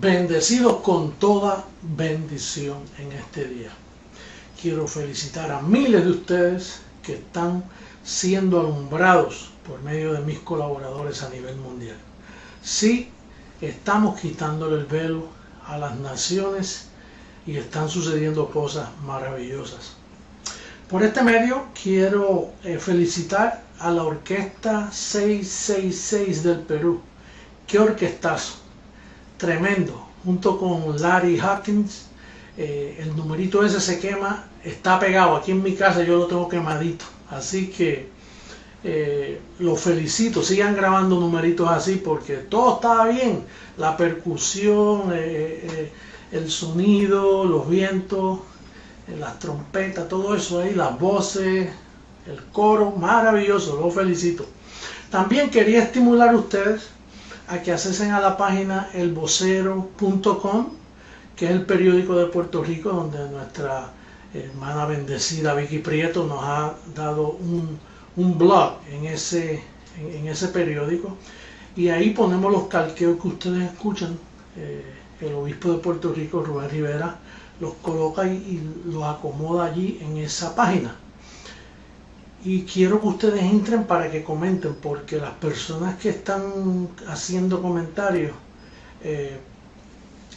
Bendecidos con toda bendición en este día. Quiero felicitar a miles de ustedes que están siendo alumbrados por medio de mis colaboradores a nivel mundial. Sí, estamos quitándole el velo a las naciones y están sucediendo cosas maravillosas. Por este medio quiero felicitar a la Orquesta 666 del Perú. ¡Qué orquestazo! Tremendo, junto con Larry Hawkins. El numerito ese se quema, está pegado, aquí en mi casa yo lo tengo quemadito, así que lo felicito, sigan grabando numeritos así porque todo estaba bien, la percusión, el sonido, los vientos, las trompetas, todo eso ahí, las voces, el coro, maravilloso, lo felicito. También quería estimular a ustedes a que accesen a la página elvocero.com, que es el periódico de Puerto Rico donde nuestra hermana bendecida Vicky Prieto nos ha dado un blog en ese periódico, y ahí ponemos los calqueos que ustedes escuchan. El obispo de Puerto Rico, Rubén Rivera, los coloca y los acomoda allí en esa página. Y quiero que ustedes entren para que comenten, porque las personas que están haciendo comentarios,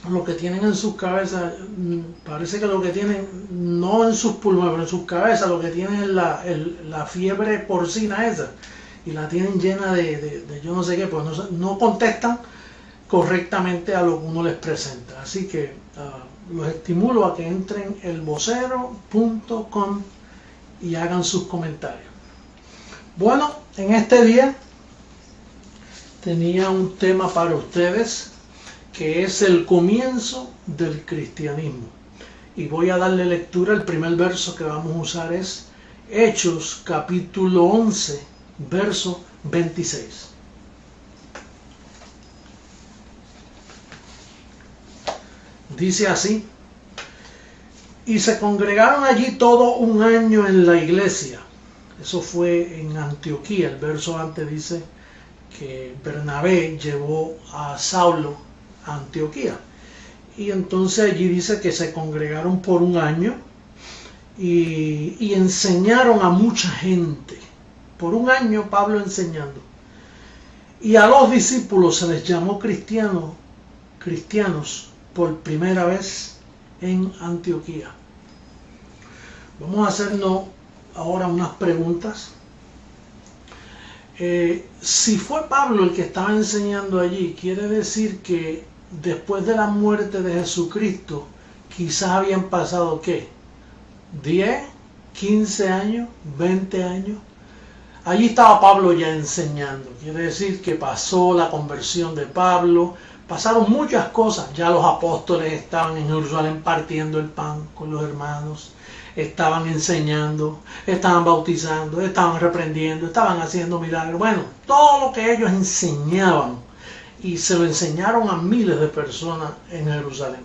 lo que tienen en sus cabezas, parece que lo que tienen, no en sus pulmones, pero en sus cabezas, lo que tienen es la fiebre porcina esa, y la tienen llena de yo no sé qué, pues no contestan correctamente a lo que uno les presenta. Así que los estimulo a que entren elvocero.com y hagan sus comentarios. Bueno, en este día tenía un tema para ustedes que es el comienzo del cristianismo, y voy a darle lectura. El primer verso que vamos a usar es Hechos capítulo 11 verso 26. Dice así: y se congregaron allí todo un año en la iglesia. Eso fue en Antioquía. El verso antes dice que Bernabé llevó a Saulo a Antioquía. Y entonces allí dice que se congregaron por un año y enseñaron a mucha gente. Por un año Pablo enseñando. Y a los discípulos se les llamó cristianos por primera vez en Antioquía. Vamos a hacernos ahora unas preguntas. Si fue Pablo el que estaba enseñando allí, quiere decir que después de la muerte de Jesucristo quizás habían pasado ¿qué? 10, 15 años, 20 años. Allí estaba Pablo ya enseñando. Quiere decir que pasó la conversión de Pablo. Pasaron muchas cosas. Ya los apóstoles estaban en Jerusalén partiendo el pan con los hermanos, estaban enseñando, estaban bautizando, estaban reprendiendo, estaban haciendo milagros. Bueno, todo lo que ellos enseñaban, y se lo enseñaron a miles de personas en Jerusalén.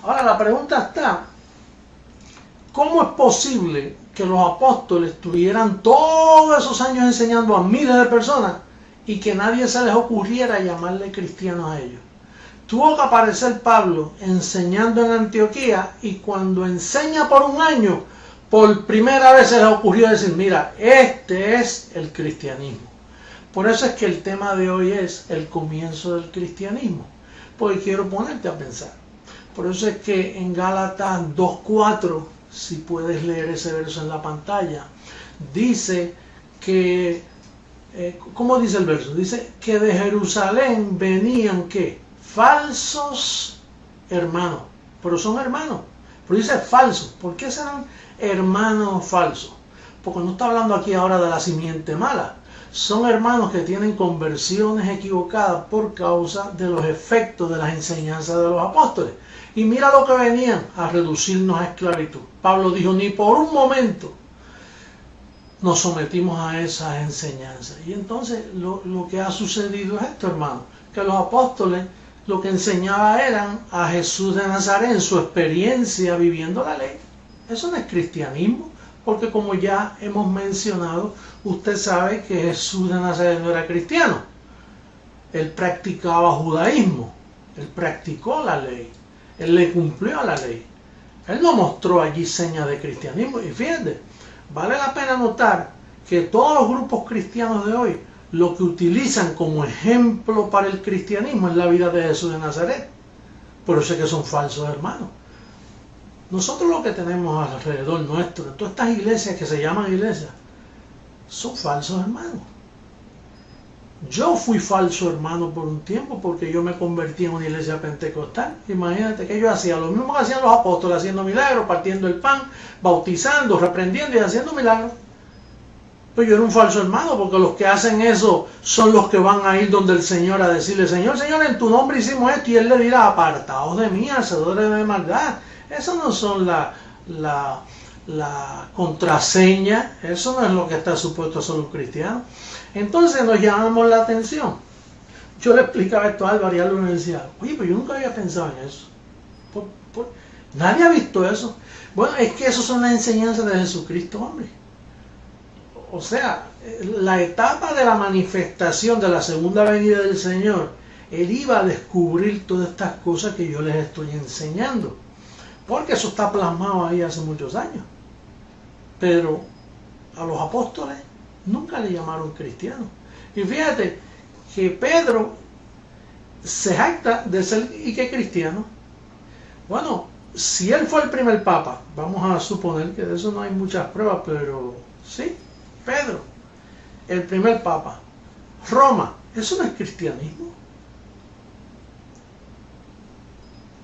Ahora la pregunta está: ¿cómo es posible que los apóstoles tuvieran todos esos años enseñando a miles de personas y que nadie se les ocurriera llamarle cristianos a ellos? Tuvo que aparecer Pablo enseñando en Antioquía, y cuando enseña por un año, por primera vez se les ocurrió decir: mira, este es el cristianismo. Por eso es que el tema de hoy es el comienzo del cristianismo, porque quiero ponerte a pensar. Por eso es que en Gálatas 2:4, si puedes leer ese verso en la pantalla, dice que, ¿cómo dice el verso? Dice que de Jerusalén venían ¿qué? Falsos hermanos. Pero son hermanos. Pero dice falsos. ¿Por qué serán hermanos falsos? Porque no está hablando aquí ahora de la simiente mala. Son hermanos que tienen conversiones equivocadas por causa de los efectos de las enseñanzas de los apóstoles. Y mira lo que venían: a reducirnos a esclavitud. Pablo dijo: ni por un momento nos sometimos a esas enseñanzas. Y entonces lo que ha sucedido es esto, hermano, que los apóstoles lo que enseñaban eran a Jesús de Nazaret en su experiencia viviendo la ley. Eso no es cristianismo, porque como ya hemos mencionado, usted sabe que Jesús de Nazaret no era cristiano. Él practicaba judaísmo. Él practicó la ley. Él le cumplió a la ley. Él no mostró allí señas de cristianismo. Y fíjate, vale la pena notar que todos los grupos cristianos de hoy lo que utilizan como ejemplo para el cristianismo es la vida de Jesús de Nazaret. Por eso es que son falsos hermanos. Nosotros lo que tenemos alrededor nuestro, en todas estas iglesias que se llaman iglesias, son falsos hermanos. Yo fui falso hermano por un tiempo porque yo me convertí en una iglesia pentecostal. Imagínate que yo hacía lo mismo que hacían los apóstoles, haciendo milagros, partiendo el pan, bautizando, reprendiendo y haciendo milagros. Pues yo era un falso hermano, porque los que hacen eso son los que van a ir donde el Señor a decirle: Señor, Señor, en tu nombre hicimos esto, y Él le dirá: apartaos de mí, hacedores de maldad. Esas no son la contraseña, eso no es lo que está supuesto a ser un cristiano. Entonces nos llamamos la atención. Yo le explicaba esto a Álvaro y Álvaro me decía: oye, pues yo nunca había pensado en eso. Nadie ha visto eso. Bueno, es que eso son las enseñanzas de Jesucristo, hombre. O sea, la etapa de la manifestación de la segunda venida del Señor, Él iba a descubrir todas estas cosas que yo les estoy enseñando. Porque eso está plasmado ahí hace muchos años. Pero a los apóstoles nunca le llamaron cristianos. Y fíjate que Pedro se jacta de ser y que cristiano. Bueno, si él fue el primer papa, vamos a suponer que de eso no hay muchas pruebas, pero sí, Pedro, el primer papa. Roma, eso no es cristianismo.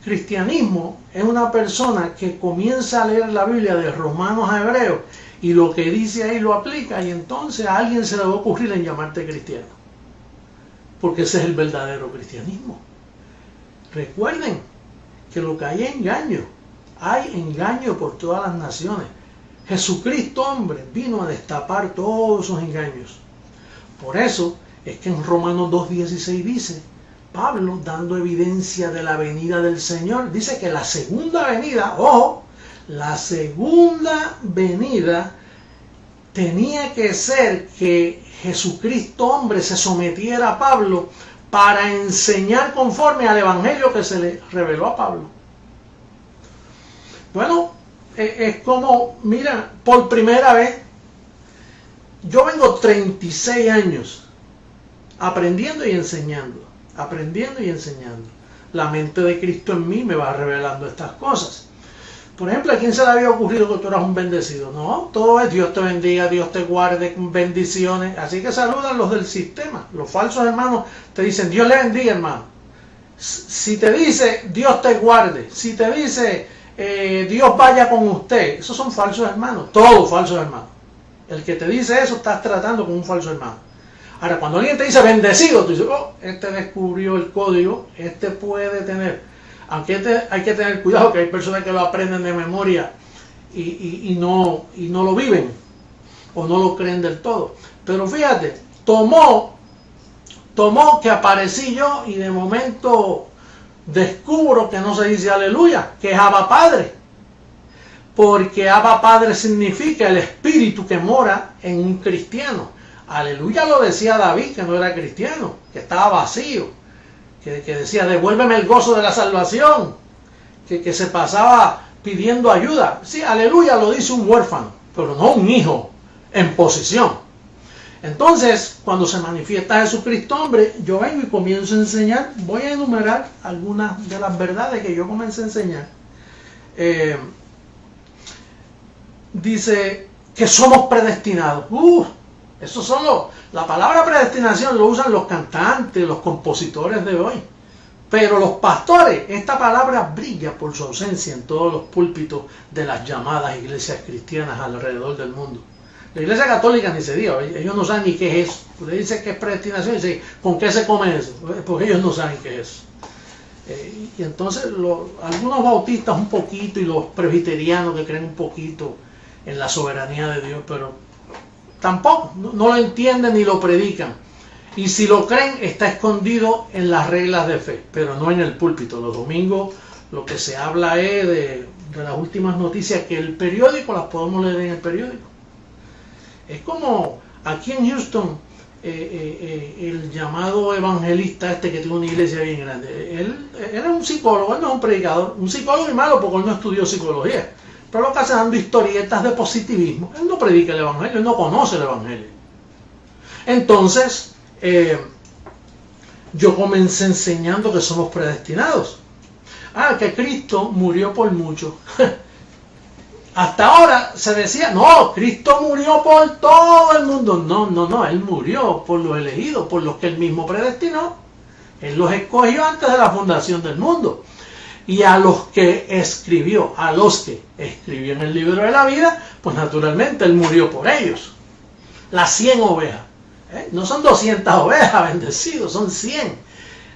Cristianismo es una persona que comienza a leer la Biblia de Romanos a Hebreos y lo que dice ahí lo aplica, y entonces a alguien se le va a ocurrir en llamarte cristiano, porque ese es el verdadero cristianismo. Recuerden que lo que hay engaño por todas las naciones. Jesucristo, hombre, vino a destapar todos esos engaños. Por eso es que en Romanos 2:16 dice Pablo, dando evidencia de la venida del Señor, dice que la segunda venida, ojo, la segunda venida tenía que ser que Jesucristo, hombre, se sometiera a Pablo para enseñar conforme al evangelio que se le reveló a Pablo. Bueno, es como, mira, por primera vez, yo vengo 36 años aprendiendo y enseñando. La mente de Cristo en mí me va revelando estas cosas. Por ejemplo, ¿a quién se le había ocurrido que tú eras un bendecido? No, todo es Dios te bendiga, Dios te guarde, bendiciones. Así que saludan los del sistema. Los falsos hermanos te dicen: Dios le bendiga, hermano. Si te dice Dios te guarde, si te dice Dios vaya con usted, esos son falsos hermanos. Todos falsos hermanos. El que te dice eso, estás tratando con un falso hermano. Ahora, cuando alguien te dice bendecido, tú dices: oh, este descubrió el código, este puede tener. Aunque hay que tener cuidado, que hay personas que lo aprenden de memoria y no lo viven, o no lo creen del todo. Pero fíjate, tomó que aparecí yo y de momento descubro que no se dice aleluya, que es Abba Padre. Porque Abba Padre significa el espíritu que mora en un cristiano. Aleluya lo decía David, que no era cristiano, que estaba vacío, que decía: devuélveme el gozo de la salvación, que se pasaba pidiendo ayuda. Sí, aleluya lo dice un huérfano, pero no un hijo en posición. Entonces, cuando se manifiesta Jesucristo, hombre, yo vengo y comienzo a enseñar. Voy a enumerar algunas de las verdades que yo comencé a enseñar. Dice que somos predestinados. Eso son la palabra predestinación lo usan los cantantes, los compositores de hoy. Pero los pastores, esta palabra brilla por su ausencia en todos los púlpitos de las llamadas iglesias cristianas alrededor del mundo. La iglesia católica ni se diga, ellos no saben ni qué es eso. Le dicen que es predestinación y dicen: ¿con qué se come eso? Porque ellos no saben qué es eso. Y entonces algunos bautistas un poquito, y los presbiterianos que creen un poquito en la soberanía de Dios, pero tampoco, no lo entienden ni lo predican. Y si lo creen, está escondido en las reglas de fe, pero no en el púlpito. Los domingos lo que se habla es de las últimas noticias, que el periódico las podemos leer en el periódico. Es como aquí en Houston, el llamado evangelista que tiene una iglesia bien grande. él es un psicólogo, él no es un predicador, un psicólogo y malo porque él no estudió psicología. Pero lo que hace dando historietas de positivismo. Él no predica el evangelio, él no conoce el evangelio. Entonces, yo comencé enseñando que somos predestinados. Que Cristo murió por muchos. Hasta ahora se decía, no, Cristo murió por todo el mundo. No, Él murió por los elegidos, por los que Él mismo predestinó. Él los escogió antes de la fundación del mundo. Y a los que escribió en el libro de la vida, pues naturalmente Él murió por ellos. Las 100 ovejas. No son 200 ovejas bendecidos, son 100.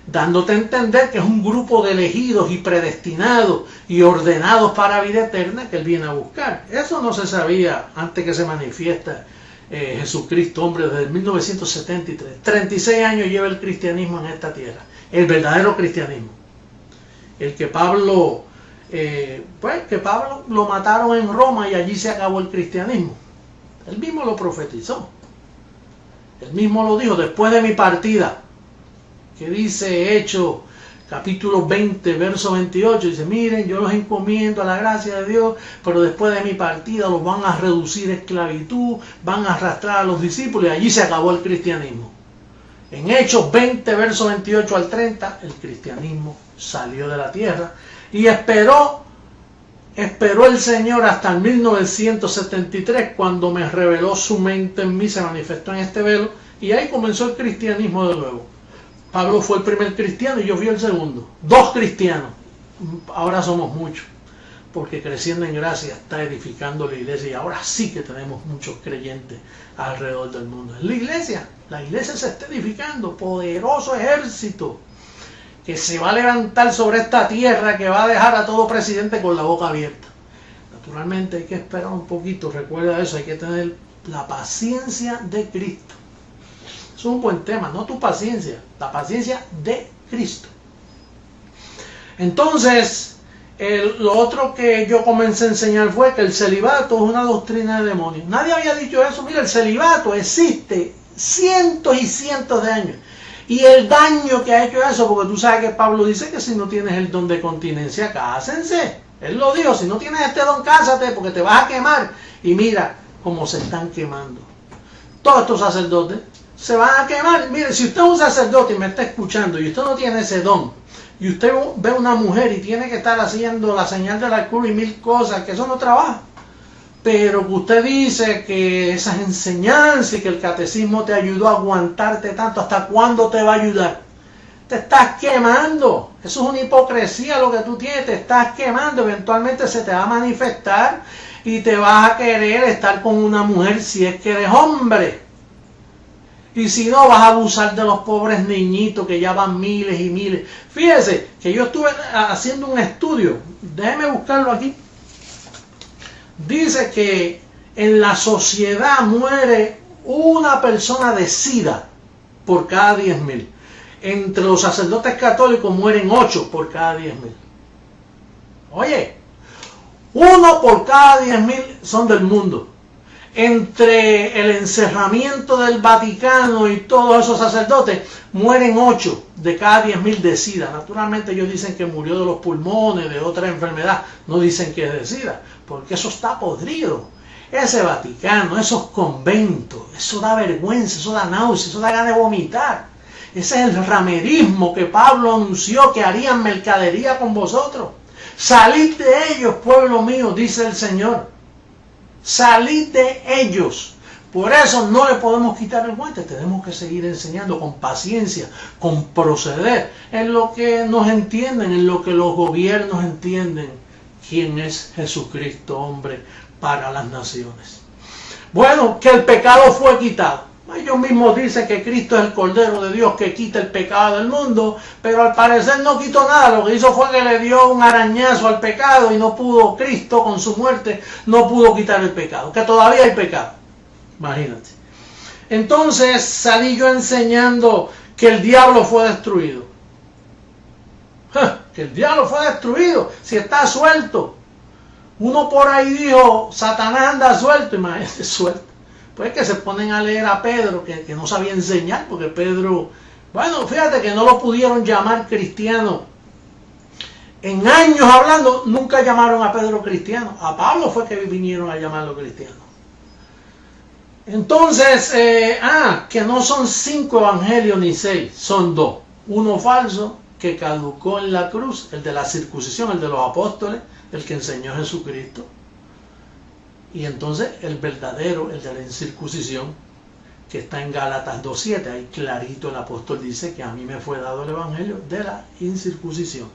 Dándote a entender que es un grupo de elegidos y predestinados y ordenados para vida eterna que Él viene a buscar. Eso no se sabía antes que se manifiesta Jesucristo, hombre, desde 1973. 36 años lleva el cristianismo en esta tierra. El verdadero cristianismo. El que Pablo, lo mataron en Roma y allí se acabó el cristianismo. Él mismo lo profetizó. Él mismo lo dijo, después de mi partida. Que dice Hechos capítulo 20, verso 28, dice, miren, yo los encomiendo a la gracia de Dios, pero después de mi partida los van a reducir a esclavitud, van a arrastrar a los discípulos y allí se acabó el cristianismo. En Hechos 20, verso 28 al 30, el cristianismo salió de la tierra y esperó el Señor hasta el 1973 cuando me reveló su mente en mí, se manifestó en este velo y ahí comenzó el cristianismo de nuevo. Pablo fue el primer cristiano y yo fui el segundo. 2 cristianos. Ahora somos muchos. Porque creciendo en gracia está edificando la iglesia y ahora sí que tenemos muchos creyentes alrededor del mundo. En la iglesia se está edificando. Poderoso ejército que se va a levantar sobre esta tierra, que va a dejar a todo presidente con la boca abierta. Naturalmente hay que esperar un poquito. Recuerda eso, hay que tener la paciencia de Cristo. Es un buen tema, no tu paciencia, la paciencia de Cristo. Entonces, lo otro que yo comencé a enseñar fue que el celibato es una doctrina de demonios. Nadie había dicho eso. Mira, el celibato existe cientos y cientos de años. Y el daño que ha hecho eso, porque tú sabes que Pablo dice que si no tienes el don de continencia, cásense. Él lo dijo, si no tienes este don, cásate porque te vas a quemar. Y mira cómo se están quemando. Todos estos sacerdotes se van a quemar. Mire, si usted es un sacerdote y me está escuchando y usted no tiene ese don, y usted ve una mujer y tiene que estar haciendo la señal de la cruz y 1000 cosas, que eso no trabaja. Pero que usted dice que esas enseñanzas y que el catecismo te ayudó a aguantarte tanto, ¿hasta cuándo te va a ayudar? Te estás quemando. Eso es una hipocresía lo que tú tienes, te estás quemando. Eventualmente se te va a manifestar y te vas a querer estar con una mujer si es que eres hombre. Y si no, vas a abusar de los pobres niñitos que ya van miles y miles. Fíjese que yo estuve haciendo un estudio. Déjeme buscarlo aquí. Dice que en la sociedad muere una persona de SIDA por cada 10.000. Entre los sacerdotes católicos mueren 8 por cada 10.000. Oye, 1 por cada 10.000 son del mundo. Entre el encerramiento del Vaticano y todos esos sacerdotes, mueren 8 de cada 10.000 de SIDA. Naturalmente ellos dicen que murió de los pulmones, de otra enfermedad. No dicen que es de SIDA, porque eso está podrido. Ese Vaticano, esos conventos, eso da vergüenza, eso da náusea, eso da ganas de vomitar. Ese es el ramerismo que Pablo anunció que harían mercadería con vosotros. Salid de ellos, pueblo mío, dice el Señor. Salid de ellos. Por eso no le podemos quitar el guante. Tenemos que seguir enseñando con paciencia, con proceder, en lo que nos entienden, en lo que los gobiernos entienden quién es Jesucristo, hombre, para las naciones. Bueno, que el pecado fue quitado. Ellos mismos dicen que Cristo es el Cordero de Dios que quita el pecado del mundo, pero al parecer no quitó nada. Lo que hizo fue que le dio un arañazo al pecado y no pudo, Cristo con su muerte, no pudo quitar el pecado, que todavía hay pecado. Imagínate. Entonces salí yo enseñando que el diablo fue destruido. Que el diablo fue destruido, si está suelto. Uno por ahí dijo, Satanás anda suelto, imagínate, suelto. Pues que se ponen a leer a Pedro, que no sabía enseñar, porque Pedro, bueno, fíjate que no lo pudieron llamar cristiano en años hablando, nunca llamaron a Pedro cristiano. A Pablo fue que vinieron a llamarlo cristiano. Entonces, que no son 5 evangelios ni 6, son 2. Uno falso que caducó en la cruz, el de la circuncisión, el de los apóstoles, el que enseñó Jesucristo. Y entonces el verdadero, el de la incircuncisión, que está en Gálatas 2:7, ahí clarito el apóstol dice que a mí me fue dado el evangelio de la incircuncisión.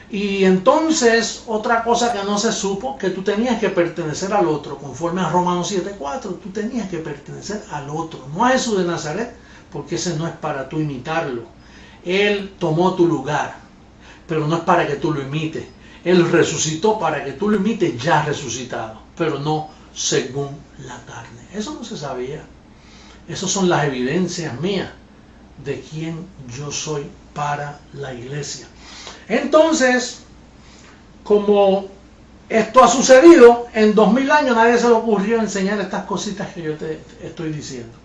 Y entonces otra cosa que no se supo, que tú tenías que pertenecer al otro, conforme a Romanos 7:4, tú tenías que pertenecer al otro, no a Jesús de Nazaret, porque ese no es para tú imitarlo. Él tomó tu lugar, pero no es para que tú lo imites. Él resucitó para que tú lo imites ya resucitado, pero no según la carne. Eso no se sabía. Esas son las evidencias mías de quién yo soy para la iglesia. Entonces, como esto ha sucedido, en 2000 años nadie se le ocurrió enseñar estas cositas que yo te estoy diciendo.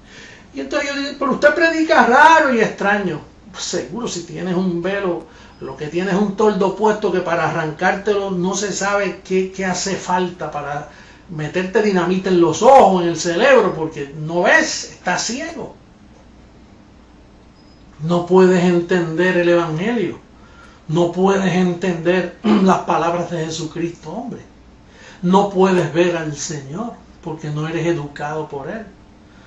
Y entonces yo digo, pero usted predica raro y extraño. Pues seguro, si tienes un velo, lo que tienes es un toldo puesto que para arrancártelo no se sabe qué hace falta para meterte dinamita en los ojos, en el cerebro, porque no ves, estás ciego. No puedes entender el evangelio. No puedes entender las palabras de Jesucristo, hombre. No puedes ver al Señor porque no eres educado por Él.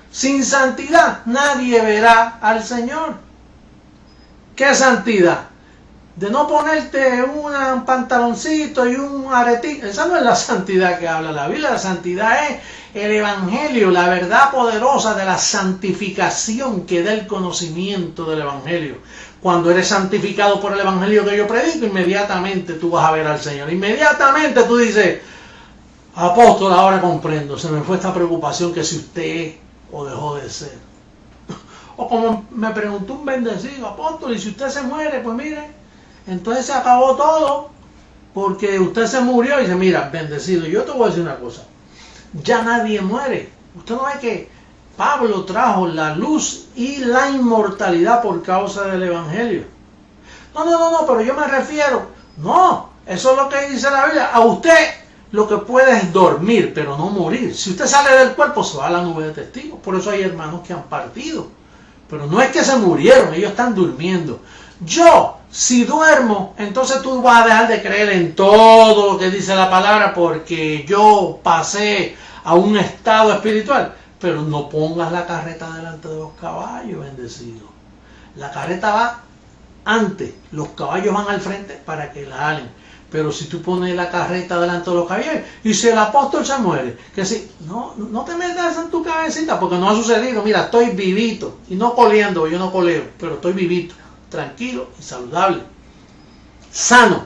Sin santidad nadie verá al Señor. ¿Qué santidad? De no ponerte un pantaloncito y un aretito. Esa no es la santidad que habla la Biblia. La santidad es el evangelio, la verdad poderosa de la santificación que da el conocimiento del evangelio. Cuando eres santificado por el evangelio que yo predico, inmediatamente tú vas a ver al Señor. Inmediatamente tú dices, apóstol, ahora comprendo, se me fue esta preocupación que si usted es o dejó de ser. O como me preguntó un bendecido, apóstol, y si usted se muere, pues mire, entonces se acabó todo, porque usted se murió. Y dice, mira, bendecido, yo te voy a decir una cosa, ya nadie muere. Usted no ve que Pablo trajo la luz y la inmortalidad por causa del evangelio. No, pero yo me refiero, no, eso es lo que dice la Biblia, a usted lo que puede es dormir, pero no morir. Si usted sale del cuerpo, se va a la nube de testigos. Por eso hay hermanos que han partido. Pero no es que se murieron, ellos están durmiendo. Yo, si duermo, entonces tú vas a dejar de creer en todo lo que dice la palabra porque yo pasé a un estado espiritual. Pero no pongas la carreta delante de los caballos, bendecido. La carreta va antes, los caballos van al frente para que la jalen. Pero si tú pones la carreta delante de los caballos y si el apóstol se muere, que si no te metas en tu cabecita porque no ha sucedido. Mira, estoy vivito y no coleando, yo no coleo, pero estoy vivito, tranquilo y saludable, sano,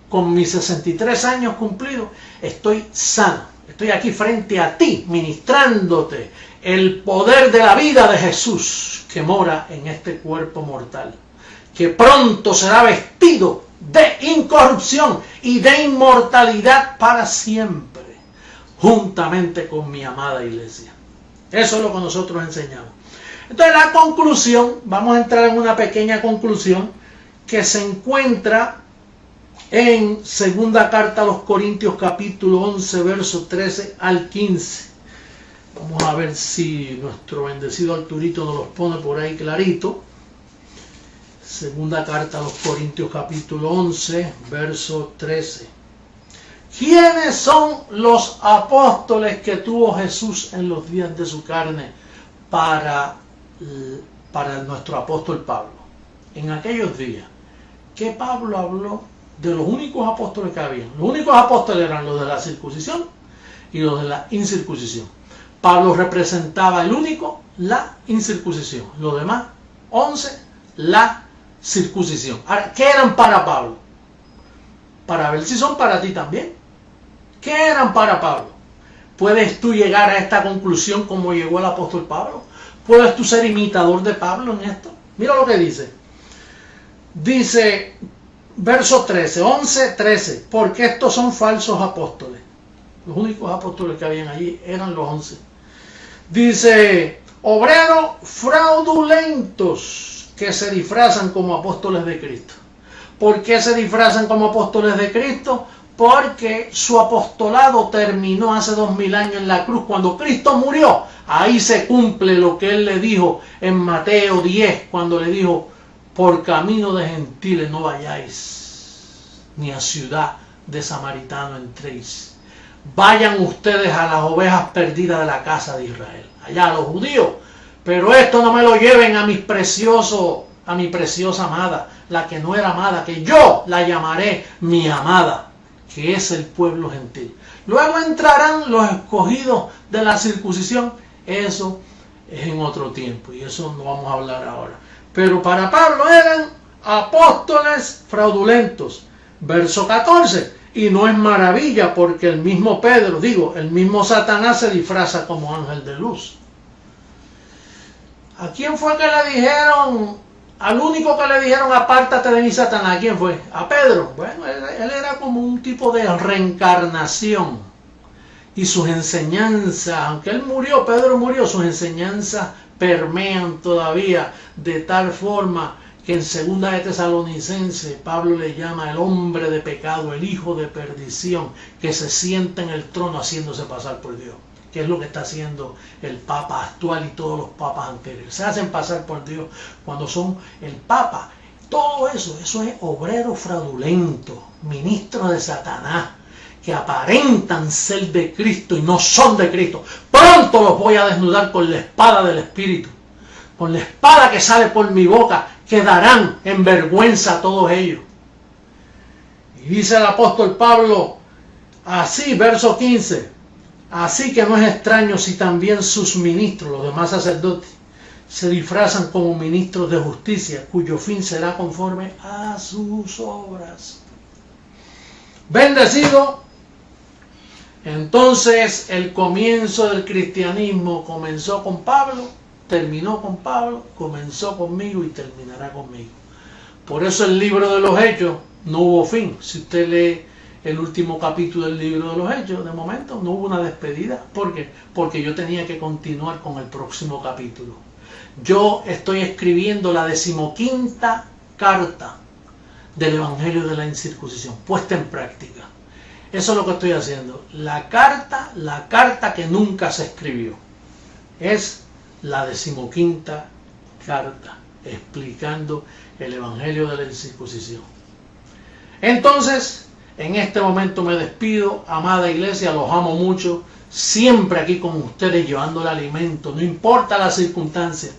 con mis 63 años cumplidos, estoy sano. Estoy aquí frente a ti, ministrándote el poder de la vida de Jesús que mora en este cuerpo mortal, que pronto será vestido de incorrupción y de inmortalidad para siempre, juntamente con mi amada iglesia. Eso es lo que nosotros enseñamos. Entonces la conclusión, vamos a entrar en una pequeña conclusión que se encuentra en segunda carta a los Corintios capítulo 11 verso 13 al 15. Vamos a ver si nuestro bendecido Arturito nos los pone por ahí clarito. Segunda carta a los Corintios capítulo 11 verso 13. ¿Quiénes son los apóstoles que tuvo Jesús en los días de su carne para nuestro apóstol Pablo? En aquellos días que Pablo habló de los únicos apóstoles que había. Los únicos apóstoles eran los de la circuncisión y los de la incircuncisión. Pablo representaba el único, la incircuncisión. Los demás, 11, la circuncisión. Ahora, ¿qué eran para Pablo? Para ver si son para ti también. ¿Qué eran para Pablo? ¿Puedes tú llegar a esta conclusión como llegó el apóstol Pablo? ¿Puedes tú ser imitador de Pablo en esto? Mira lo que dice. Dice, verso 13, 11, 13, porque estos son falsos apóstoles. Los únicos apóstoles que habían allí eran los 11. Dice, obreros fraudulentos que se disfrazan como apóstoles de Cristo. ¿Por qué se disfrazan como apóstoles de Cristo? Porque su apostolado terminó hace 2000 años en la cruz. Cuando Cristo murió, ahí se cumple lo que Él le dijo en Mateo 10, cuando le dijo, por camino de gentiles no vayáis, ni a ciudad de samaritano entréis. Vayan ustedes a las ovejas perdidas de la casa de Israel, allá a los judíos. Pero esto no me lo lleven a mi preciosa amada, la que no era amada, que yo la llamaré mi amada, que es el pueblo gentil. Luego entrarán los escogidos de la circuncisión. Eso es en otro tiempo y eso no vamos a hablar ahora. Pero para Pablo eran apóstoles fraudulentos. Verso 14. Y no es maravilla porque el mismo Pedro, el mismo Satanás se disfraza como ángel de luz. ¿A quién fue que le dijeron? Al único que le dijeron apártate de mí, Satanás. ¿A quién fue? A Pedro. Bueno, él era como un tipo de reencarnación. Y sus enseñanzas, aunque él murió, Pedro murió, sus enseñanzas permean todavía de tal forma que en Segunda de Tesalonicenses Pablo le llama el hombre de pecado, el hijo de perdición, que se sienta en el trono haciéndose pasar por Dios. Que es lo que está haciendo el Papa actual y todos los papas anteriores. Se hacen pasar por Dios cuando son el Papa. Todo eso es obrero fraudulento, ministro de Satanás, que aparentan ser de Cristo y no son de Cristo. Pronto los voy a desnudar con la espada del Espíritu. Con la espada que sale por mi boca, quedarán en vergüenza todos ellos. Y dice el apóstol Pablo, así, verso 15, así que no es extraño si también sus ministros, los demás sacerdotes, se disfrazan como ministros de justicia, cuyo fin será conforme a sus obras. Bendecido. Entonces el comienzo del cristianismo comenzó con Pablo, terminó con Pablo, comenzó conmigo y terminará conmigo. Por eso el libro de los Hechos no hubo fin. Si usted lee el último capítulo del libro de los Hechos, de momento no hubo una despedida. ¿Por qué? Porque yo tenía que continuar con el próximo capítulo. Yo estoy escribiendo la 15ª carta del Evangelio de la Incircuncisión, puesta en práctica. Eso es lo que estoy haciendo. La carta que nunca se escribió. Es la 15ª carta, explicando el Evangelio de la Incircuncisión. Entonces, en este momento me despido, amada iglesia, los amo mucho, siempre aquí con ustedes llevando el alimento, no importa la circunstancia,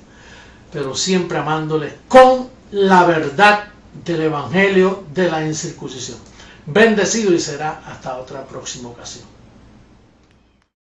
pero siempre amándoles con la verdad del Evangelio de la Incircuncisión. Bendecido y será hasta otra próxima ocasión.